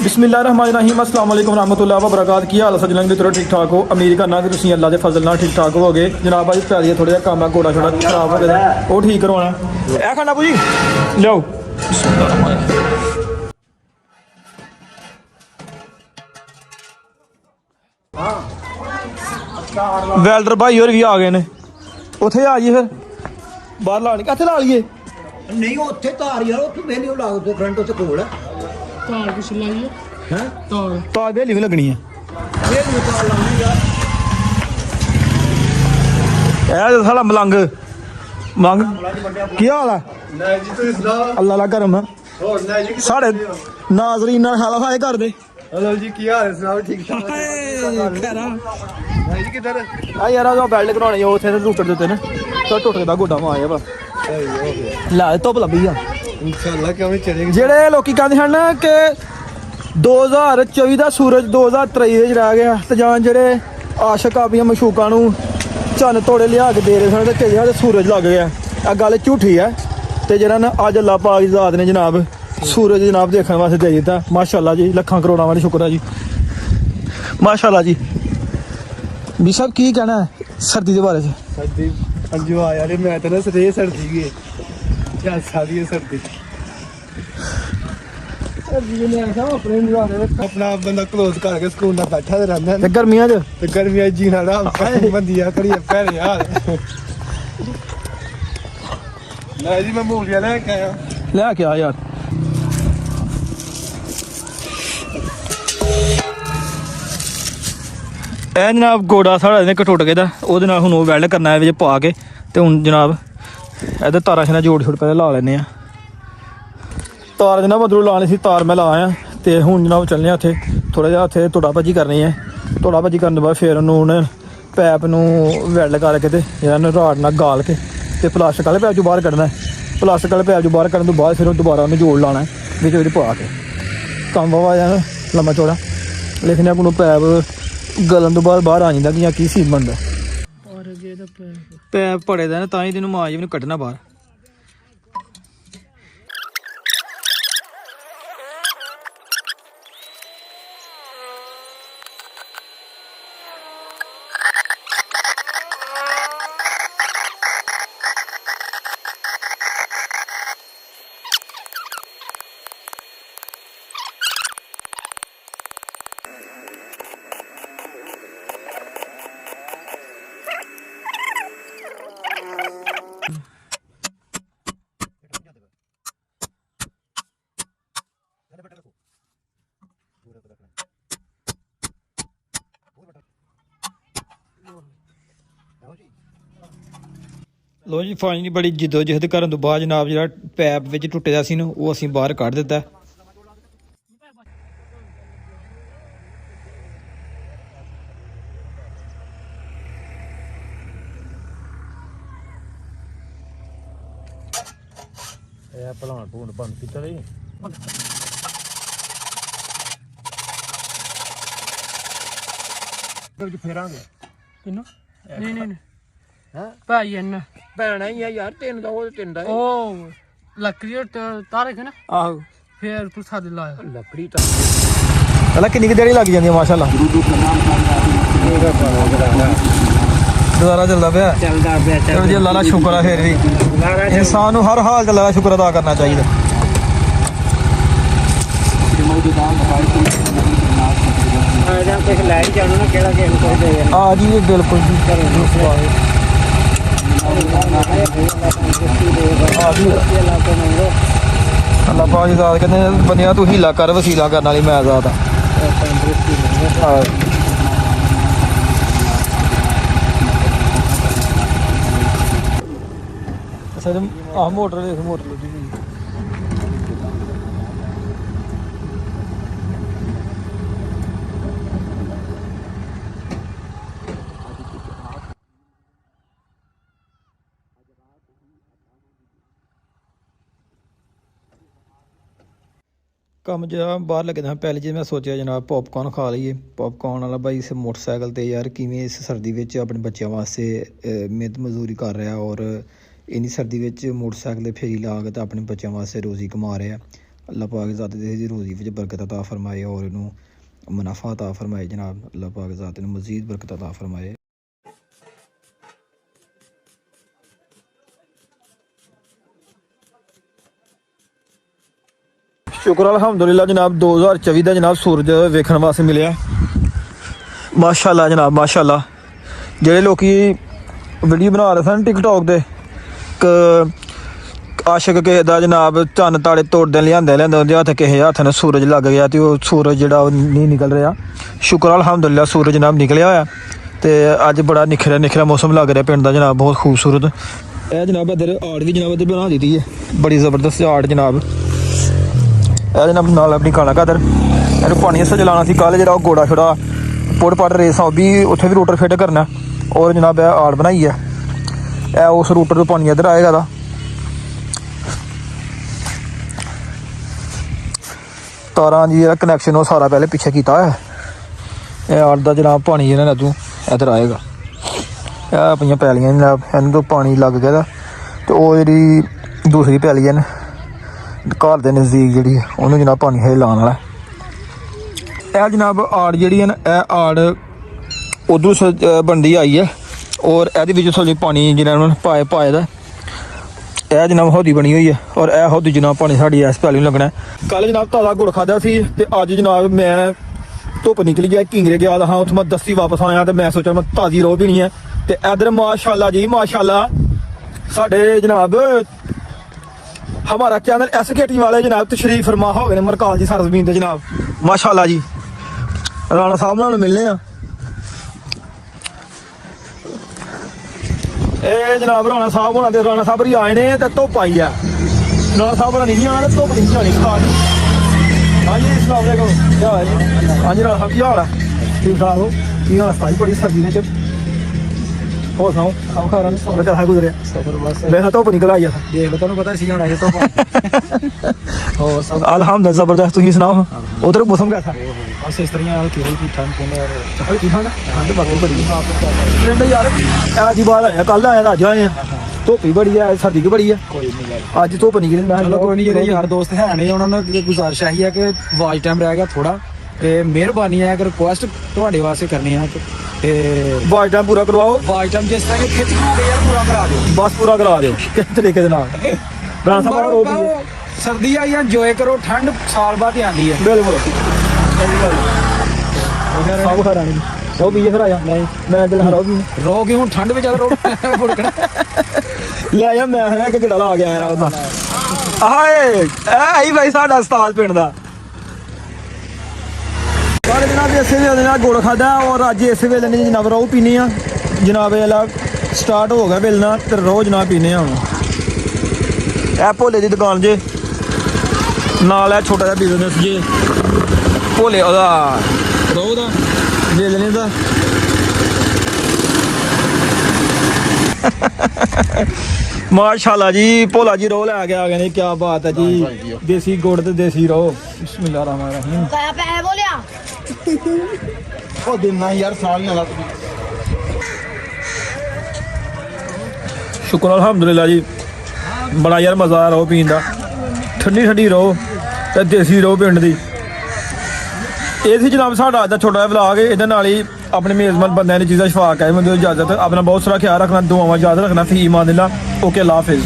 बिस्मिल्लाहिर्रहमानिर्रहीम अस्सलाम वालेकुम रहमतुल्लाहि व बरकात। की हाल सजन लंघ थोड़ा ठीक ठाक हो, उम्मीद करना कि तुम अल्लाह के फजल नाल ठीक ठाक हो गए। जनाब अज पैलिए थोड़ा जिहा काम है, घोड़ा छोड़ा खराब हो गया, वो ठीक करवाना है। खाना जी लियाओ। वैल्डर भाई होर भी आ गए ने। उत्थे आ जाइए फिर बाहर ला ली, कित्थे ला लीए? नहीं उत्थे तार यार उत्थे वेली ला दो, फ्रंट उत्थे कोल है तार कुछ लाइए हैं तार वेली भी लगनी है। वेली तार लानी यार। ए साला मलंग मलंग की हाल है? नहीं जी तुम सुनाओ। अल्लाह ला करम है और नहीं जी साढ़े नाजरीन खाला खाए कर दे। हेलो जी की हाल है? सुनाओ ठीक ठाक। नहीं जी किधर आ यार आ बेल्ट कराने उत्थे टुट दिते ने, तो टुट गया गोडा माया वा ला धुप लभी आ। इंशाल्लाह क्यों नहीं चलेगी। ਜਿਹੜੇ ਲੋਕੀ ਕਹਿੰਦੇ ਹਨ ਕਿ 2024 ਦਾ ਸੂਰਜ 2023 ਵਿੱਚ ਰਹਿ ਗਿਆ, ਤੇ ਜਾਂ ਜਿਹੜੇ ਆਸ਼ਿਕ ਆਪਣੀਆਂ ਮਸ਼ੂਕਾਂ ਨੂੰ ਚੰਨ ਤੋੜੇ ਲਿਆ ਕੇ ਦੇ ਰਹੇ ਸਨ ਤੇ ਕਿਹਾ ਤੇ ਸੂਰਜ ਲੱਗ ਗਿਆ, ਇਹ ਗੱਲ ਝੂਠੀ ਹੈ। ਤੇ ਜਿਹੜਾ ਨਾ ਅੱਜ ਅੱਲਾਹ ਪਾਕ ਦੀ ਜ਼ਾਤ ਨੇ ਜਨਾਬ ਸੂਰਜ ਜਨਾਬ ਦੇਖਣ ਵਾਸਤੇ ਦੇ ਦਿੱਤਾ। ਮਾਸ਼ਾਅੱਲਾ ਜੀ, ਲੱਖਾਂ ਕਰੋੜਾਂ ਵਾਲੀ ਸ਼ੁਕਰ ਹੈ ਜੀ, ਮਾਸ਼ਾਅੱਲਾ ਜੀ। ਵੀ ਸਭ ਕੀ ਕਹਿਣਾ ਹੈ ਸਰਦੀ ਦੇ ਬਾਰੇ ਚ? सर्दी अंजू आ यार मैं तो ना सरे सर्दी की क्या सारी है सर्दी। अपना बंदा क्लोज करके सुकून नाल बैठा ते रहिंदा ਤੇ ਗਰਮੀਆਂ ਚ ते गर्मियां जीना आराम से बंदियां करिए पैरे यार। नहीं जी मैं मूलियां लेके आया। ਲੈ ਕੇ ਆ ਯਾਰ। ਇਹ ਜਨਾਬ ਗੋੜਾ ਸਾਡਾ ਇਹਨੇ ਟੁੱਟ ਗਿਆ, ਉਹਦੇ ਨਾਲ ਹੁਣ ਉਹ ਵੈਲਡ ਕਰਨਾ ਹੈ ਵਿੱਚ ਪਾ ਕੇ। ਤੇ ਹੁਣ ਜਨਾਬ ਇਹਦੇ ਤਾਰਾਂ ਸ਼ਾਰਾਂ ਜੋੜ ਛੋੜ ਪਹਿਲੇ ਲਾ ਲੈਂਦੇ ਆ। ਤਾਰ ਜਨਾਬ ਅੰਦਰੋਂ ਲਾਣੀ ਸੀ, ਤਾਰ ਮੈਂ ਲਾਇਆ। ਤੇ ਹੁਣ ਜਨਾਬ ਚੱਲਨੇ ਆ ਉੱਥੇ ਥੋੜਾ ਜਿਹਾ, ਉੱਥੇ ਧੋੜਾ ਭੱਜੀ ਕਰਨੀ ਹੈ। ਧੋੜਾ ਭੱਜੀ ਕਰਨ ਤੋਂ ਬਾਅਦ ਫਿਰ ਉਹਨੂੰ ਉਹਨੇ ਪੈਪ ਨੂੰ ਵੈਲਡ ਕਰਕੇ ਤੇ ਜਿਹੜਾ ਉਹਨੂੰ ਰਾਡ ਨਾਲ ਗਾਲ ਕੇ ਤੇ ਪਲਾਸਟਿਕ ਵਾਲੇ ਪੈਪ ਚੋਂ ਬਾਹਰ ਕੱਢਣਾ ਹੈ। ਪਲਾਸਟਿਕ ਵਾਲੇ ਪੈਪ ਚੋਂ ਬਾਹਰ ਕੱਢਣ ਤੋਂ ਬਾਅਦ ਫਿਰ ਉਹ ਦੁਬਾਰਾ ਉਹਨੂੰ ਜੋੜ ਲਾਉਣਾ ਵਿੱਚ ਉਹਦੇ ਪਾ ਕੇ। ਕੰਮ ਬਾਬਾ ਜਾਨ ਲੰਮਾ ਚੌੜਾ, ਲੇਕਿਨ ਆਪਾਂ ਨੂੰ ਪੈਪ ਗਲਣ ਤੋਂ ਬਾਅਦ ਬਾਹਰ ਆ ਜਾਂਦਾ ਕਿ ਕੀ ਸੀਨ ਬਣਦਾ। और ये तो ਪੈਪ ਪੜੇ ਦਾ ਨਾ, ਤਾਂ ਹੀ ਤੈਨੂੰ ਮਾਜ ਵੀ ਕੱਢਣਾ ਬਾਹਰ। ਲੋ ਜੀ ਫਾਈਨਲੀ ਬੜੀ ਜਿੱਦੋ ਜਹਿਦ ਕਰਨ ਤੋਂ ਬਾਅਦ ਜਨਾਬ ਜਿਹੜਾ ਪੈਪ ਵਿੱਚ ਟੁੱਟਿਆ ਸੀ ਨਾ, ਉਹ ਅਸੀਂ ਬਾਹਰ ਕੱਢ ਦਿੱਤਾ। ਇਹ ਭਲਾਣ ਭੂਣ ਬੰਦ ਕੀਤਾ ਨਹੀਂ ਵਿੱਚ ਫੇਰਾਂਗੇ किन्नू नहीं नहीं हैं भाई है ना ਭੈਣਾ ਹੀ ਆ ਯਾਰ, ਤਿੰਨ ਦਾ ਉਹ ਤਿੰਨ ਦਾ ओ लकड़ी और तारे थे ना, ਆਹੋ फिर तू साथ लाया ਲੱਕੜੀ ਤਾਂ ਪਹਿਲਾਂ ਕਿੰਨੀ ਕੁ ਦੇਰੀ ਲੱਗ ਜਾਂਦੀ ਹੈ ਮਾਸ਼ਾਅੱਲਾ। ਦੁਬਾਰਾ ਚੱਲਦਾ ਪਿਆ ਚੱਲਦਾ ਪਿਆ ਚਲੋ ਜੀ, ਅੱਲਾ ਦਾ ਸ਼ੁਕਰ ਆ। ਫਿਰ ਵੀ ਇਨਸਾਨ ਨੂੰ ਹਰ ਹਾਲ 'ਚ ਅੱਲਾ ਦਾ ਸ਼ੁਕਰ ਅਦਾ ਕਰਨਾ ਚਾਹੀਦਾ। ਕੁਝ ਲੈ ਹੀ ਜਾਣਾ ਨਾ, ਕਿਹੜਾ ਕਿਸੇ ਨੂੰ ਕੁਝ ਦੇ ਜਾਣਾ। ਆ ਜੀ ਬਿਲਕੁਲ ਜੀ, ਅੱਲਾ ਪਾਕ ਦੀ ਜ਼ਾਤ ਕਹਿੰਦੇ ਬੰਦਿਆਂ ਤੂੰ ਹੀਲਾ ਕਰ, ਵਸੀਲਾ ਕਰਨ ਵਾਲੀ ਮੈਂ ਜ਼ਾਤ ਆ। ਅੱਛਾ ਆਹ ਮੋਟਰ ਦੇਖ, ਮੋਟਰ ਲੱਗੀ ਹੋਈ। ਕੰਮ ਜਿਹੜਾ ਬਾਹਰ ਲੱਗੇ ਤਾਂ ਪਹਿਲੇ ਜੇ ਮੈਂ ਸੋਚਿਆ ਜਨਾਬ ਪੌਪਕੌਰਨ ਖਾ ਲਈਏ। ਪੌਪਕੌਰਨ ਵਾਲਾ ਬਾਈ ਇਸ ਮੋਟਰਸਾਈਕਲ 'ਤੇ ਯਾਰ ਕਿਵੇਂ ਇਸ ਸਰਦੀ ਵਿੱਚ ਆਪਣੇ ਬੱਚਿਆਂ ਵਾਸਤੇ ਮਿਹਨਤ ਮਜ਼ਦੂਰੀ ਕਰ ਰਿਹਾ ਔਰ ਇੰਨੀ ਸਰਦੀ ਵਿੱਚ ਮੋਟਰਸਾਈਕਲ 'ਤੇ ਫੇਰੀ ਲਾ ਕੇ ਤਾਂ ਆਪਣੇ ਬੱਚਿਆਂ ਵਾਸਤੇ ਰੋਜ਼ੀ ਕਮਾ ਰਿਹਾ। अल्लाह पाक ज़ात दी रोज़ी विच बरकत अता फरमाए और इनू मुनाफा अता फरमाए जनाब। अल्लाह पाक ज़ात इनू मज़ीद बरकत अता फरमाए। शुक्र अलहमदुलिल्लाह जनाब 2024 का जनाब सूरज वेखण वास्ते मिले माशाअल्लाह जनाब माशाअल्लाह। जेडे लोग वीडियो बना रहे सन टिकटॉक दे आशिक किसे दा जनाब चन्न ताड़े तोड़दे लियांदे उहदे हत्थ किसे हत्थ ने सूरज लग गया तो सूरज जेड़ा नहीं निकल रहा। शुक्र अलहमदुलिल्लाह सूरज जनाब निकलिया होया ते अज बड़ा निखरा निखरा मौसम लग रहा पिंड दा जनाब बहुत खूबसूरत। यह जनाब इधर आर्ट भी जनाब इधर बना दी है बड़ी ज़बरदस्त आर्ट जनाब। यह जनाब नाल अपनी कणक इधर इन्हू पानी आस्तै चलाना सी कल जो गोड़ा छोड़ा पुड़ पड़ रेस भी उत्थे भी रोटर फिट करना और जनाब यह आर्ट बनाई है उस रोटर तो पानी इधर आएगा दा तारा जी कनैक्शन वो सारा पहले पिछे किया है। यह आर्ट का जनाब पानी इन्होंने अदू इधर आएगा यह अपन पैलियां जनाब इन तो पानी लग गया तो वो जी दूसरी पैली है घर के नज़दीक जी उन्होंने जनाब पानी है लाने वाला। यह जनाब आड़ जी है ना यह आड़ उधर बनती आई है और ये थोड़ी पानी जिन्होंने पाए पाए दा यह जनाब हौदी बनी हुई है और यह हौदी जनाब पानी साड़ी इस पैली लगना है। कल जनाब ताज़ा गुड़ खादा सी ते अज जनाब मैं धुप निकली गया किंगरे गया हाँ उत्थे मैं दस्ती वापस आया तो मैं सोचा मैं ताज़ी रोह पीनी है तो इधर माशाअल्लाह जी माशाअल्लाह साढ़े जनाब हमारा चैनल SKT वाले जनाब तशरीफ फरमा हो गए मरकाल जी सरजमीन ते जनाब माशाअल्लाह जी। राणा साहब नाल मिलने ए जनाब राणा साहब होना ते राणा साहब ही आए ने ते धुप आई है राणा साहब होना नहीं आना धुप नहीं आनी स्टार्ट। हाँ जी अस्सलाम वालेकुम क्या हाल है? हाँ जी राणा साहब क्या हाल है? ठीक ठाक हो की हाल है? बड़ी सर्दी ने हो सुनाओ खाओ खा रहा कैसा गुजरिया वैसा धुप निकल आई है देख लो तुम पता सी होना तो अल्हम्दुलिल्लाह जबरदस्त। तुम सुनाओ उधर मौसम कैसा? बस इस तरह हल्की हल्की ठंड ठंड बाकी बड़ी ठंड यार आज बात आया कल आया अज आए धुप भी बड़ी है सर्दी भी बड़ी है अज धुप निकली कोई नहीं जेह्ड़े यार दोस्त है नहीं उन्होंने गुजारिश है कि वाच टाइम रह गया थोड़ा मेहरबानी है अगर रिक्वेस्ट थोड़े वास्ते करनी है वाच टाइम पूरा करवाओ वाच टाइम जिस तरह खिच यार पूरा करा दो बस पूरा करा दो किस तरीके सर्दी आई इंजॉय करो ठंड साल बाद ही आती है बिल्कुल रो पीए फिर आया नहीं मैं दिल रो पी रो क्यों ठंड में ज्यादा रो ले आया मैं है कि गड़ा ला गया ਉਹਦਾ ਹਾਏ ਐ ਹੀ ਭਾਈ ਸਾਡਾ ਉਸਤਾਦ ਪਿੰਡ ਦਾ ਸਾਰੇ ਜਨਾਬ ਇਸੇ ਵੇਲੇ ਨਾਲ ਗੁੜ ਖਾਦਾ ਔਰ ਅੱਜ ਇਸੇ ਵੇਲੇ ਨੇ ਜਨਾਬ ਰੋ ਪੀਣੀ ਆ ਜਨਾਬ ਇਹ ਲਾ ਸਟਾਰਟ ਹੋ ਗਿਆ ਵੇਲਣਾ ਤੇ ਰੋਜ਼ ਨਾ ਪੀਣੇ ਆ ਹੁਣ ਇਹ ਭੋਲੇ ਦੀ ਦੁਕਾਨ ਜੇ ਨਾਲ ਹੈ ਛੋਟਾ ਜਿਹਾ ਬਿਜ਼ਨਸ ਜੇ ਭੋਲੇ ਉਹਦਾ ਰੋ ਦਾ ਵੇਲਣੇ ਦਾ माशाल्लाह जी भोला जी रो लै आ गया ने क्या बात है जी देसी गुड़ ते देसी रो बिस्मिल्लाह रहमान रहीम पैसे बोलिया ओ देना यार सालियां ला शुक्र अल्हम्दुलिल्लाह जी बड़ा यार मज़ा रो पीन दा ठंडी ठंडी रो ते देसी रो पिंड दी ਇਹ ਸੀ ਜਨਾਬ ਸਾਡਾ ਅੱਜ ਦਾ ਛੋਟਾ ਜਿਹਾ ਵਲੌਗ ਇਹਦੇ ਨਾਲ ਹੀ ਆਪਣੇ ਮੇਜ਼ਬਾਨ ਬੰਦਿਆਂ ਦੀ ਚੀਜ਼ਾਂ ਸ਼ਫਾਕ ਹੈ ਮੈਨੂੰ ਇਜਾਜ਼ਤ ਆਪਣਾ ਬਹੁਤ ਸਾਰਾ ਖਿਆਲ ਰੱਖਣਾ ਦੁਆਵਾਂ ਯਾਦ ਰੱਖਣਾ ਫੀ ਈਮਾਨ ਅੱਲਾ ਓਕੇ ਅੱਲਾ ਹਾਫਿਜ਼।